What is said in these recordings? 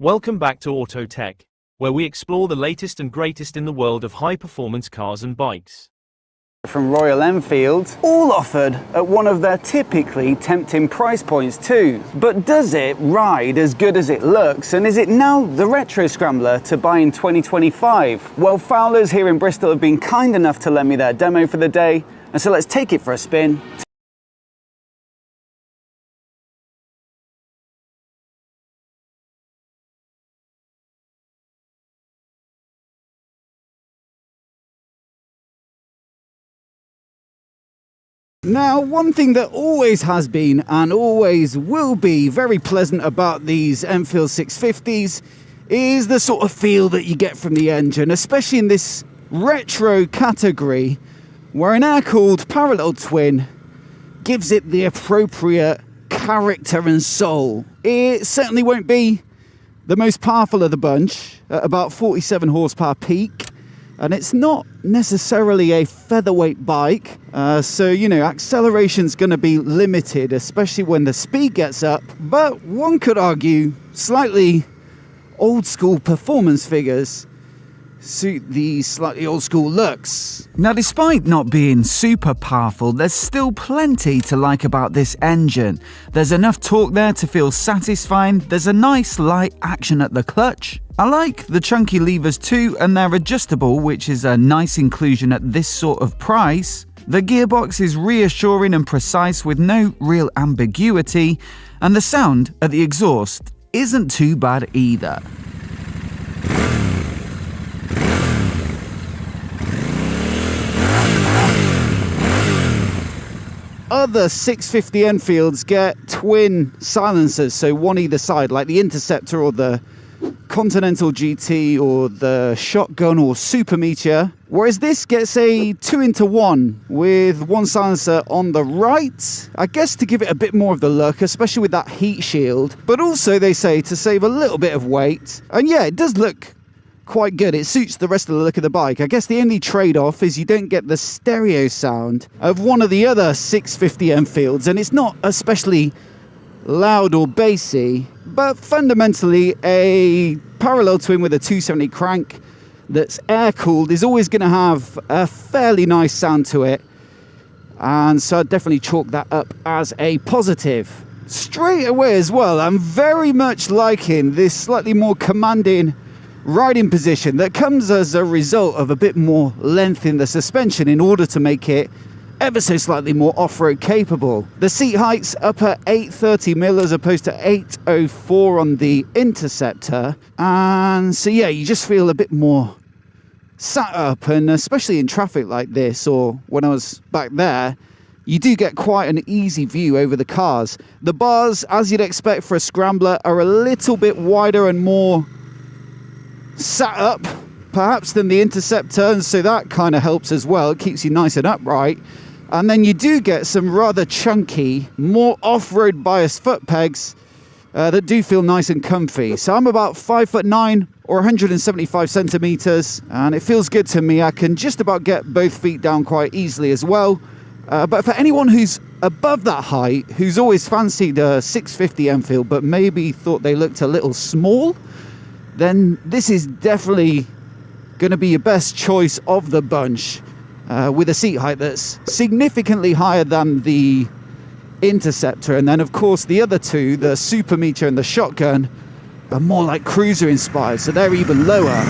Welcome back to Auto Tech, where we explore the latest and greatest in the world of high-performance cars and bikes. From Royal Enfield, all offered at one of their typically tempting price points too. But does it ride as good as it looks, and is it now the retro scrambler to buy in 2025? Well, Fowlers here in Bristol have been kind enough to lend me their demo for the day, and so let's take it for a spin. Now, one thing that always has been and always will be very pleasant about these Enfield 650s is the sort of feel that you get from the engine, especially in this retro category where an air-cooled parallel twin gives it the appropriate character and soul. It certainly won't be the most powerful of the bunch at about 47 horsepower peak. And it's not necessarily a featherweight bike, so, you know, acceleration's going to be limited, especially when the speed gets up. But one could argue slightly old school performance figures suit these slightly old school looks. Now, despite not being super powerful, there's still plenty to like about this engine. There's enough torque there to feel satisfying, there's a nice light action at the clutch. I like the chunky levers too, and they're adjustable, which is a nice inclusion at this sort of price. The gearbox is reassuring and precise with no real ambiguity, and the sound at the exhaust isn't too bad either. Other 650 Enfields get twin silencers, so one either side, like the Interceptor or the Continental GT or the Shotgun or Super Meteor, whereas this gets a 2-into-1 with one silencer on the right, I guess to give it a bit more of the look, especially with that heat shield, but also they say to save a little bit of weight. And yeah, it does look quite good. It suits the rest of the look of the bike. I guess the only trade-off is you don't get the stereo sound of one of the other 650 Enfields, and it's not especially loud or bassy, but fundamentally a parallel twin with a 270 crank that's air-cooled is always going to have a fairly nice sound to it, and so I'd definitely chalk that up as a positive. Straight away as well, I'm very much liking this slightly more commanding riding position that comes as a result of a bit more length in the suspension in order to make it ever so slightly more off-road capable. The seat height's up at 830mm as opposed to 804 on the Interceptor, and so yeah, you just feel a bit more sat up, and especially in traffic like this or when I was back there, you do get quite an easy view over the cars. The bars, as you'd expect for a Scrambler, are a little bit wider and more sat up perhaps than the Interceptor, and so that kind of helps as well. It keeps you nice and upright. And then you do get some rather chunky, more off-road biased foot pegs that do feel nice and comfy. So I'm about 5'9" or 175 centimeters, and it feels good to me. I can just about get both feet down quite easily as well. But for anyone who's above that height, who's always fancied a 650 Enfield but maybe thought they looked a little small, then this is definitely going to be your best choice of the bunch, with a seat height that's significantly higher than the Interceptor. And then of course the other two, the Super Meteor and the Shotgun, are more like cruiser inspired, so they're even lower.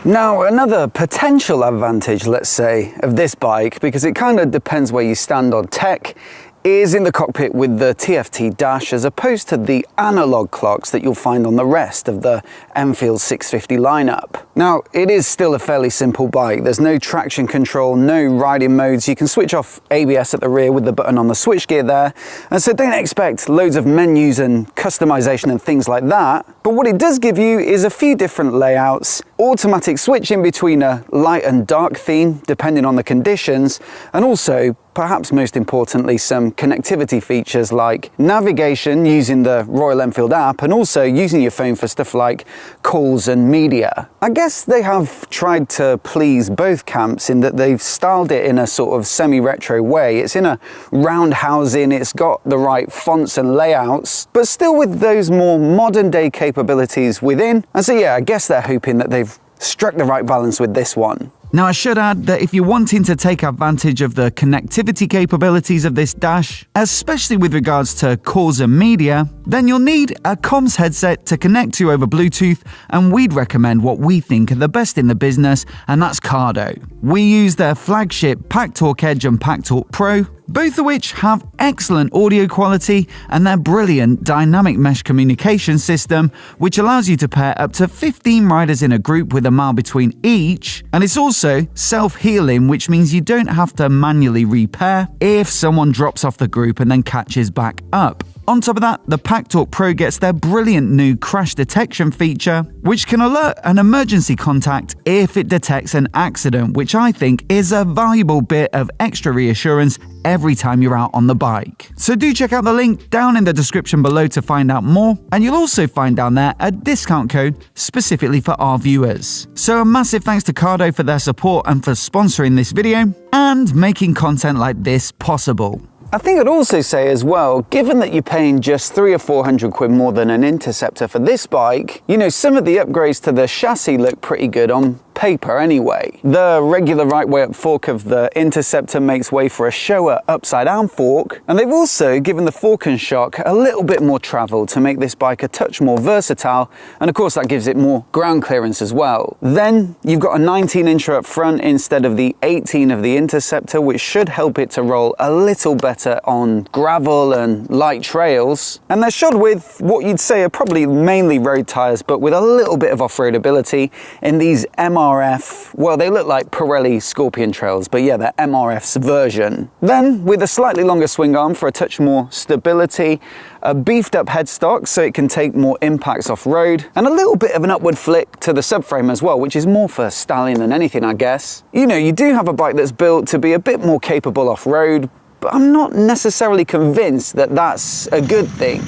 Now, another potential advantage, let's say, of this bike, because it kind of depends where you stand on tech, is in the cockpit with the TFT dash as opposed to the analog clocks that you'll find on the rest of the Enfield 650 lineup. Now, it is still a fairly simple bike. There's no traction control, no riding modes. You can switch off ABS at the rear with the button on the switchgear there, and so don't expect loads of menus and customization and things like that. But what it does give you is a few different layouts, automatic switching between a light and dark theme depending on the conditions, and also perhaps most importantly, some connectivity features like navigation using the Royal Enfield app and also using your phone for stuff like calls and media. I guess they have tried to please both camps in that they've styled it in a sort of semi-retro way. It's in a round housing, it's got the right fonts and layouts, but still with those more modern day capabilities within. And so yeah, I guess they're hoping that they've struck the right balance with this one. Now, I should add that if you're wanting to take advantage of the connectivity capabilities of this dash, especially with regards to calls and media, then you'll need a comms headset to connect to over Bluetooth, and we'd recommend what we think are the best in the business, and that's Cardo. We use their flagship PackTalk Edge and PackTalk Pro, both of which have excellent audio quality, and their brilliant dynamic mesh communication system, which allows you to pair up to 15 riders in a group with a mile between each, and it's also self-healing, which means you don't have to manually repair if someone drops off the group and then catches back up. On top of that, the PackTalk Pro gets their brilliant new crash detection feature, which can alert an emergency contact if it detects an accident, which I think is a valuable bit of extra reassurance every time you're out on the bike. So do check out the link down in the description below to find out more, and you'll also find down there a discount code specifically for our viewers. So a massive thanks to Cardo for their support and for sponsoring this video and making content like this possible. I think I'd also say as well, given that you're paying just 300 or 400 quid more than an Interceptor for this bike, you know, some of the upgrades to the chassis look pretty good on paper anyway. The regular right way up fork of the Interceptor makes way for a Showa upside down fork, and they've also given the fork and shock a little bit more travel to make this bike a touch more versatile, and of course that gives it more ground clearance as well. Then you've got a 19-incher up front instead of the 18 of the Interceptor, which should help it to roll a little better on gravel and light trails, and they're shod with what you'd say are probably mainly road tyres, but with a little bit of off-road ability in these MRF, well, they look like Pirelli Scorpion Trails, but yeah, they're MRF's version. Then with a slightly longer swing arm for a touch more stability, a beefed up headstock so it can take more impacts off-road, and a little bit of an upward flick to the subframe as well, which is more for styling than anything, I guess. You know, you do have a bike that's built to be a bit more capable off-road, but I'm not necessarily convinced that that's a good thing.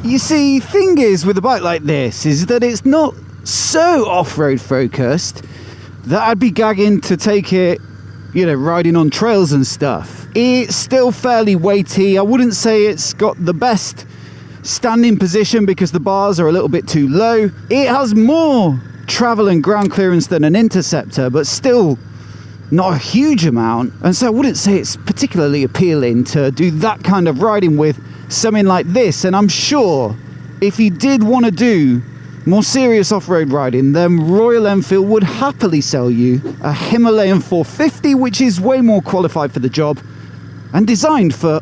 You see, thing is with a bike like this is that it's not so off-road focused that I'd be gagging to take it, you know, riding on trails and stuff. It's still fairly weighty. I wouldn't say it's got the best standing position because the bars are a little bit too low. It has more travel and ground clearance than an Interceptor, but still not a huge amount. And so I wouldn't say it's particularly appealing to do that kind of riding with something like this. And I'm sure if you did want to do more serious off-road riding, then Royal Enfield would happily sell you a Himalayan 450, which is way more qualified for the job and designed for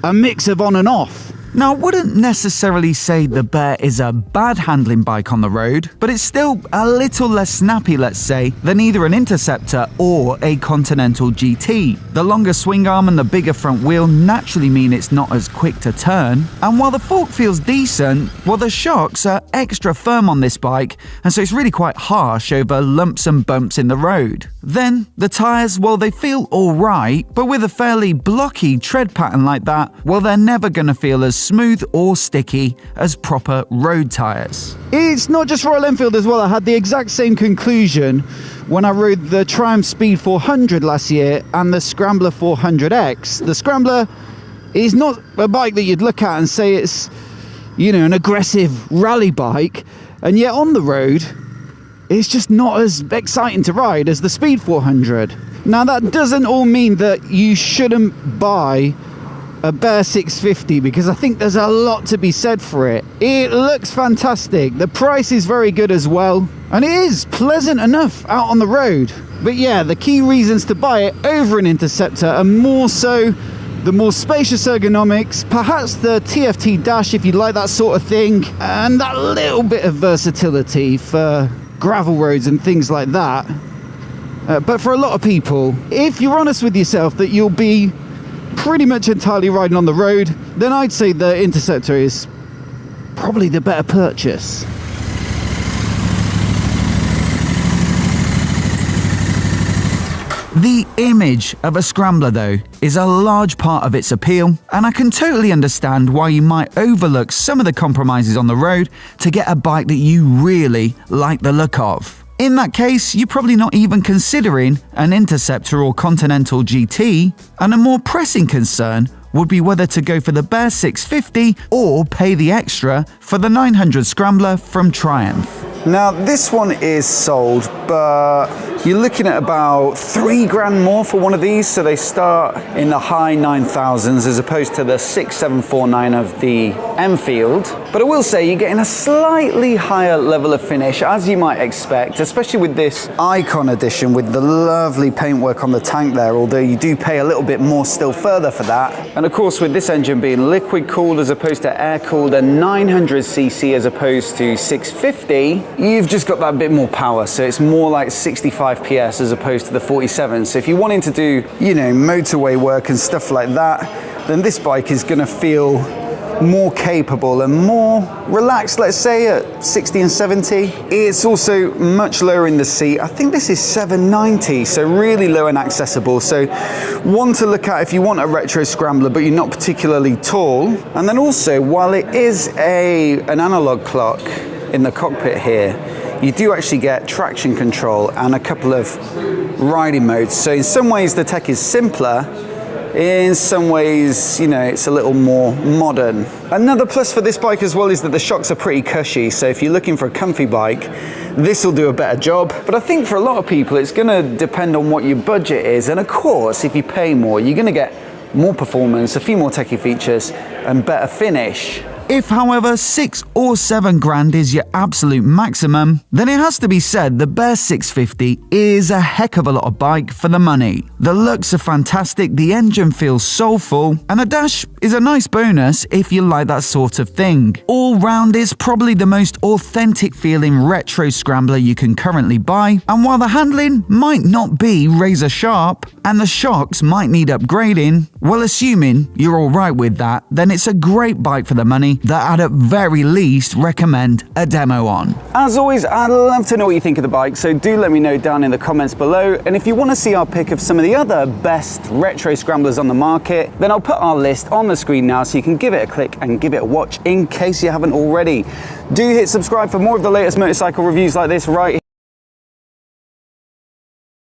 a mix of on and off. Now, I wouldn't necessarily say the Bear is a bad handling bike on the road, but it's still a little less snappy, let's say, than either an Interceptor or a Continental GT. The longer swing arm and the bigger front wheel naturally mean it's not as quick to turn, and while the fork feels decent, well, the shocks are extra firm on this bike, and so it's really quite harsh over lumps and bumps in the road. Then, the tyres, well, they feel alright, but with a fairly blocky tread pattern like that, well, they're never going to feel as smooth or sticky as proper road tyres. It's not just Royal Enfield as well. I had the exact same conclusion when I rode the Triumph Speed 400 last year and the Scrambler 400X. The Scrambler is not a bike that you'd look at and say it's, you know, an aggressive rally bike, and yet on the road it's just not as exciting to ride as the Speed 400. Now, that doesn't all mean that you shouldn't buy a Bear 650, because I think there's a lot to be said for it. It looks fantastic, the price is very good as well, and it is pleasant enough out on the road. But yeah, the key reasons to buy it over an Interceptor are more so the more spacious ergonomics, perhaps the TFT dash if you like that sort of thing, and that little bit of versatility for gravel roads and things like that. But for a lot of people, if you're honest with yourself that you'll be pretty much entirely riding on the road, then I'd say the Interceptor is probably the better purchase. The image of a Scrambler, though, is a large part of its appeal, and I can totally understand why you might overlook some of the compromises on the road to get a bike that you really like the look of. In that case, you're probably not even considering an Interceptor or Continental GT, and a more pressing concern would be whether to go for the bare 650 or pay the extra for the 900 Scrambler from Triumph. Now this one is sold, but you're looking at about $3,000 more for one of these, so they start in the high 9,000s as opposed to the 6,749 of the Enfield. But I will say you're getting a slightly higher level of finish, as you might expect, especially with this Icon edition with the lovely paintwork on the tank there, although you do pay a little bit more still further for that. And of course with this engine being liquid cooled as opposed to air cooled and 900cc as opposed to 650, you've just got that bit more power, so it's more like 65 PS as opposed to the 47. So if you're wanting to do, you know, motorway work and stuff like that, then this bike is going to feel more capable and more relaxed, let's say, at 60 and 70. It's also much lower in the seat. I think this is 790, so really low and accessible. So one to look at if you want a retro Scrambler but you're not particularly tall. And then also, while it is an analog clock in the cockpit here, you do actually get traction control and a couple of riding modes. So in some ways the tech is simpler, in some ways, you know, it's a little more modern. Another plus for this bike as well is that the shocks are pretty cushy, so if you're looking for a comfy bike, this will do a better job. But I think for a lot of people it's going to depend on what your budget is, and of course if you pay more you're going to get more performance, a few more techie features and better finish. If, however, 6 or 7 grand is your absolute maximum, then it has to be said the bare 650 is a heck of a lot of bike for the money. The looks are fantastic, the engine feels soulful, and the dash is a nice bonus if you like that sort of thing. All round, it's probably the most authentic feeling retro Scrambler you can currently buy, and while the handling might not be razor sharp, and the shocks might need upgrading, well, assuming you're alright with that, then it's a great bike for the money that I'd at very least recommend a demo on. As always, I'd love to know what you think of the bike, so do let me know down in the comments below. And if you want to see our pick of some of the other best retro Scramblers on the market, then I'll put our list on the screen now so you can give it a click and give it a watch in case you haven't already. Do hit subscribe for more of the latest motorcycle reviews like this right here.